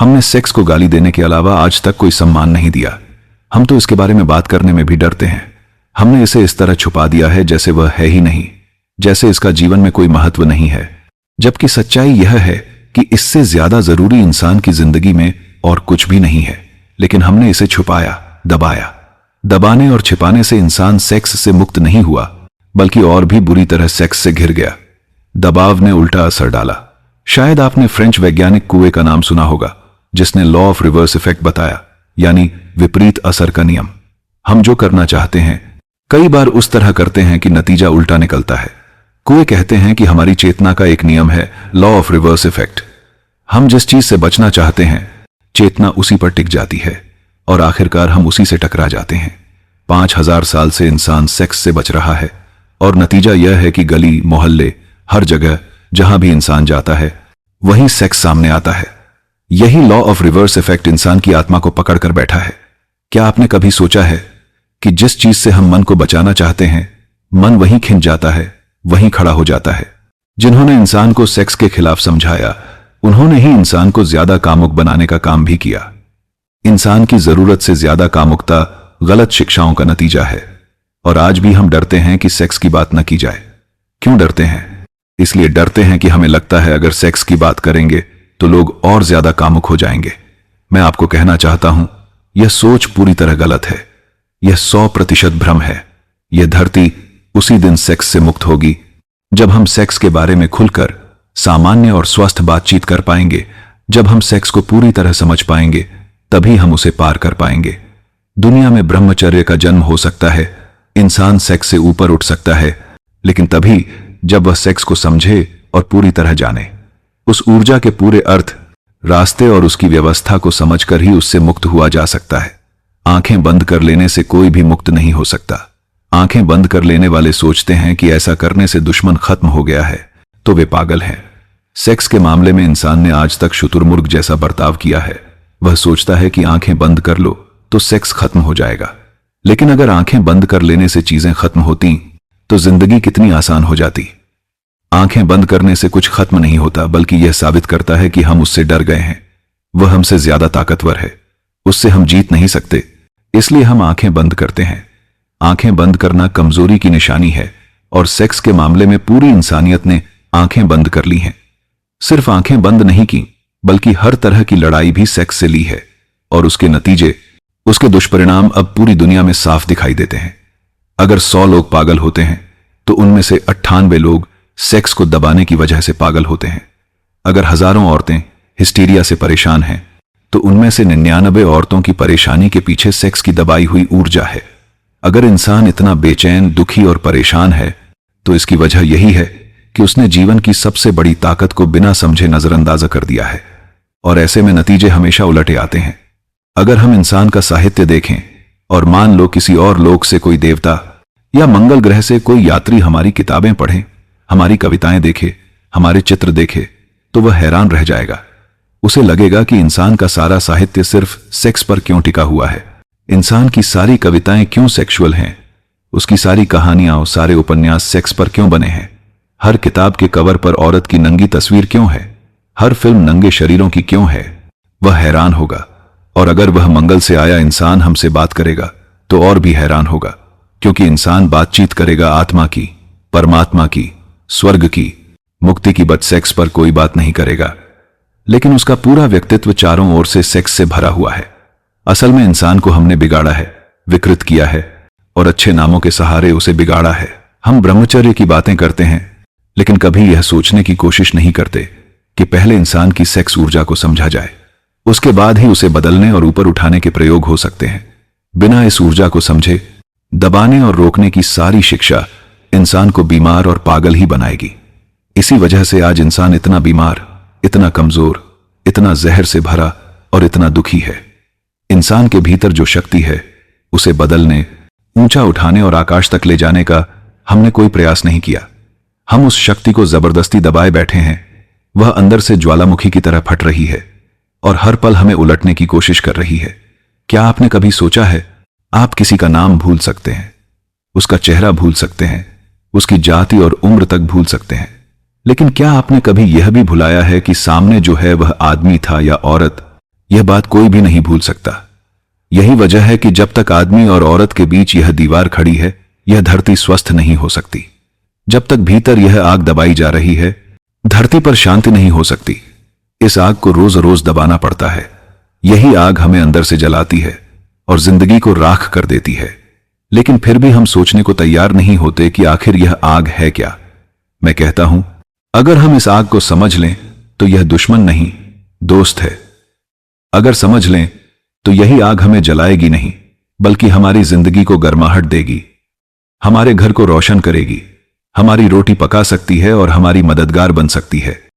हमने सेक्स को गाली देने के अलावा आज तक कोई सम्मान नहीं दिया। हम तो इसके बारे में बात करने में भी डरते हैं। हमने इसे इस तरह छुपा दिया है जैसे वह है ही नहीं, जैसे इसका जीवन में कोई महत्व नहीं है। जबकि सच्चाई यह है कि इससे ज्यादा जरूरी इंसान की जिंदगी में और कुछ भी नहीं है। लेकिन हमने इसे छुपाया, दबाया। दबाने और छिपाने से इंसान सेक्स से मुक्त नहीं हुआ, बल्कि और भी बुरी तरह सेक्स से घिर गया। दबाव ने उल्टा असर डाला। शायद आपने फ्रेंच वैज्ञानिक कुए का नाम सुना होगा, जिसने लॉ ऑफ रिवर्स इफेक्ट बताया, यानी विपरीत असर का नियम। हम जो करना चाहते हैं कई बार उस तरह करते हैं कि नतीजा उल्टा निकलता है। कुए कहते हैं कि हमारी चेतना का एक नियम है, लॉ ऑफ रिवर्स इफेक्ट। हम जिस चीज से बचना चाहते हैं चेतना उसी पर टिक जाती है और आखिरकार हम उसी से टकरा जाते हैं। 5000 साल से इंसान सेक्स से बच रहा है और नतीजा यह है कि गली मोहल्ले हर जगह जहां भी इंसान जाता है वहीं सेक्स सामने आता है। यही लॉ ऑफ रिवर्स इफेक्ट इंसान की आत्मा को पकड़कर बैठा है। क्या आपने कभी सोचा है कि जिस चीज से हम मन को बचाना चाहते हैं मन वहीं खिंच जाता है, वहीं खड़ा हो जाता है। जिन्होंने इंसान को सेक्स के खिलाफ समझाया उन्होंने ही इंसान को ज्यादा कामुक बनाने का काम भी किया। इंसान की जरूरत से ज्यादा कामुकता गलत शिक्षाओं का नतीजा है और आज भी हम डरते हैं कि सेक्स की बात न की जाए। क्यों डरते हैं? इसलिए डरते हैं कि हमें लगता है अगर सेक्स की बात करेंगे तो लोग और ज्यादा कामुक हो जाएंगे। मैं आपको कहना चाहता हूं, यह सोच पूरी तरह गलत है। यह 100% भ्रम है। यह धरती उसी दिन सेक्स से मुक्त होगी जब हम सेक्स के बारे में खुलकर सामान्य और स्वस्थ बातचीत कर पाएंगे। जब हम सेक्स को पूरी तरह समझ पाएंगे तभी हम उसे पार कर पाएंगे। दुनिया में ब्रह्मचर्य का जन्म हो सकता है, इंसान सेक्स से ऊपर उठ सकता है, लेकिन तभी जब वह सेक्स को समझे और पूरी तरह जाने। उस ऊर्जा के पूरे अर्थ, रास्ते और उसकी व्यवस्था को समझकर ही उससे मुक्त हुआ जा सकता है। आंखें बंद कर लेने से कोई भी मुक्त नहीं हो सकता। आंखें बंद कर लेने वाले सोचते हैं कि ऐसा करने से दुश्मन खत्म हो गया है, तो वे पागल हैं। सेक्स के मामले में इंसान ने आज तक शुतुरमुर्ग जैसा बर्ताव किया है। वह सोचता है कि आंखें बंद कर लो तो सेक्स खत्म हो जाएगा। लेकिन अगर आंखें बंद कर लेने से चीजें खत्म होती तो जिंदगी कितनी आसान हो जाती। आंखें बंद करने से कुछ खत्म नहीं होता, बल्कि यह साबित करता है कि हम उससे डर गए हैं। वह हमसे ज्यादा ताकतवर है, उससे हम जीत नहीं सकते, इसलिए हम आंखें बंद करते हैं। आंखें बंद करना कमजोरी की निशानी है और सेक्स के मामले में पूरी इंसानियत ने आंखें बंद कर ली हैं। सिर्फ आंखें बंद नहीं की, बल्कि हर तरह की लड़ाई भी सेक्स से ली है और उसके नतीजे, उसके दुष्परिणाम अब पूरी दुनिया में साफ दिखाई देते हैं। अगर 100 लोग पागल होते हैं तो उनमें से 98 लोग सेक्स को दबाने की वजह से पागल होते हैं। अगर हजारों औरतें हिस्टीरिया से परेशान हैं तो उनमें से 99 औरतों की परेशानी के पीछे सेक्स की दबाई हुई ऊर्जा है। अगर इंसान इतना बेचैन, दुखी और परेशान है तो इसकी वजह यही है कि उसने जीवन की सबसे बड़ी ताकत को बिना समझे नजरअंदाज कर दिया है और ऐसे में नतीजे हमेशा उलटे आते हैं। अगर हम इंसान का साहित्य देखें और मान लो किसी और लोक से कोई देवता या मंगल ग्रह से कोई यात्री हमारी किताबें पढ़े, हमारी कविताएं देखे, हमारे चित्र देखे, तो वह हैरान रह जाएगा। उसे लगेगा कि इंसान का सारा साहित्य सिर्फ सेक्स पर क्यों टिका हुआ है। इंसान की सारी कविताएं क्यों सेक्सुअल हैं, उसकी सारी कहानियां और सारे उपन्यास सेक्स पर क्यों बने हैं। हर किताब के कवर पर औरत की नंगी तस्वीर क्यों है, हर फिल्म नंगे शरीरों की क्यों है। वह हैरान होगा और अगर वह मंगल से आया इंसान हमसे बात करेगा तो और भी हैरान होगा, क्योंकि इंसान बातचीत करेगा आत्मा की, परमात्मा की, स्वर्ग की, मुक्ति की, बट सेक्स पर कोई बात नहीं करेगा। लेकिन उसका पूरा व्यक्तित्व चारों ओर से सेक्स से भरा हुआ है। असल में इंसान को हमने बिगाड़ा है, विकृत किया है और अच्छे नामों के सहारे उसे बिगाड़ा है। हम ब्रह्मचर्य की बातें करते हैं लेकिन कभी यह सोचने की कोशिश नहीं करते कि पहले इंसान की सेक्स ऊर्जा को समझा जाए, उसके बाद ही उसे बदलने और ऊपर उठाने के प्रयोग हो सकते हैं। बिना इस ऊर्जा को समझे दबाने और रोकने की सारी शिक्षा इंसान को बीमार और पागल ही बनाएगी। इसी वजह से आज इंसान इतना बीमार, इतना कमजोर, इतना जहर से भरा और इतना दुखी है। इंसान के भीतर जो शक्ति है उसे बदलने, ऊंचा उठाने और आकाश तक ले जाने का हमने कोई प्रयास नहीं किया। हम उस शक्ति को जबरदस्ती दबाए बैठे हैं। वह अंदर से ज्वालामुखी की तरह फट रही है और हर पल हमें उलटने की कोशिश कर रही है। क्या आपने कभी सोचा है, आप किसी का नाम भूल सकते हैं, उसका चेहरा भूल सकते हैं, उसकी जाति और उम्र तक भूल सकते हैं, लेकिन क्या आपने कभी यह भी भुलाया है कि सामने जो है वह आदमी था या औरत, यह बात कोई भी नहीं भूल सकता। यही वजह है कि जब तक आदमी और औरत के बीच यह दीवार खड़ी है, यह धरती स्वस्थ नहीं हो सकती। जब तक भीतर यह आग दबाई जा रही है, धरती पर शांति नहीं हो सकती। इस आग को रोज रोज दबाना पड़ता है। यही आग हमें अंदर से जलाती है और जिंदगी को राख कर देती है। लेकिन फिर भी हम सोचने को तैयार नहीं होते कि आखिर यह आग है क्या। मैं कहता हूं, अगर हम इस आग को समझ लें तो यह दुश्मन नहीं, दोस्त है। अगर समझ लें तो यही आग हमें जलाएगी नहीं, बल्कि हमारी जिंदगी को गर्माहट देगी, हमारे घर को रोशन करेगी, हमारी रोटी पका सकती है और हमारी मददगार बन सकती है।